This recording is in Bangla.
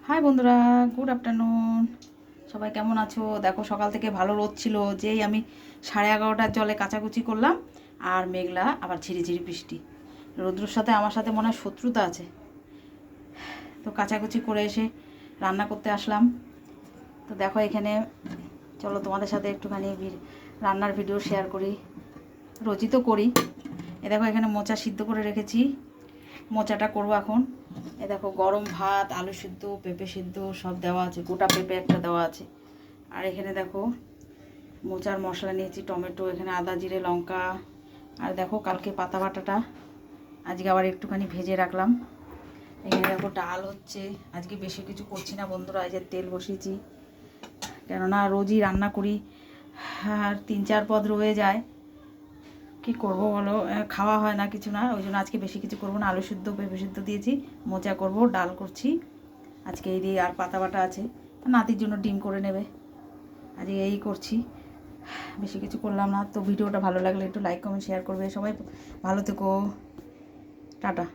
হাই বন্ধুরা, গুড আফটারনুন। সবাই কেমন আছো? দেখো সকাল থেকে ভালো রোদ ছিল, যেই আমি 11:30টার জলে কাচাকুচি করলাম আর মেঘলা আবার ঝিরিঝিরি বৃষ্টি। রৌদ্রর সাথে আমার সাথে মনে হয় শত্রুতা আছে। তো কাচাকুচি করে এসে রান্না করতে আসলাম। তো দেখো এখানে, চলো তোমাদের সাথে একটুখানি রান্নার ভিডিও শেয়ার করি। রোজই তো করি। এ দেখো এখানে মোচা সিদ্ধ করে রেখেছি, মোচাটা করবো এখন। এ দেখো গরম ভাত, আলু সিদ্ধ, পেঁপে সিদ্ধ সব দেওয়া আছে, গোটা পেঁপে একটা দেওয়া আছে। আর এখানে দেখো মোচার মশলা নিয়েছি, টমেটো, এখানে আদা জিরে লঙ্কা। আর দেখো কালকে পাতা বাটাটা আজকে আবার একটুখানি ভেজে রাখলাম। এখানে দেখো ডাল হচ্ছে। আজকে বেশি কিছু করছি না বন্ধুরা, এই যে তেল বসিয়েছি, কেননা রোজই রান্না করি আর 3-4 পদ রয়ে যায়। কি করব বলো, খাওয়া হয় না কিছু না, ওই জন্য আজকে বেশি কিছু করবো না। আলু সিদ্ধ পেঁপে সিদ্ধ দিয়েছি, মোচা করব, ডাল করছি আজকে এই দিয়ে। আর পাতা বাটা আছে, নাতির জন্য ডিম করে নেবে। আজকে এই করছি, বেশি কিছু করলাম না। তো ভিডিওটা ভালো লাগলে একটু লাইক কমেন্ট শেয়ার করবে সবাই। ভালো থেকো, টাটা।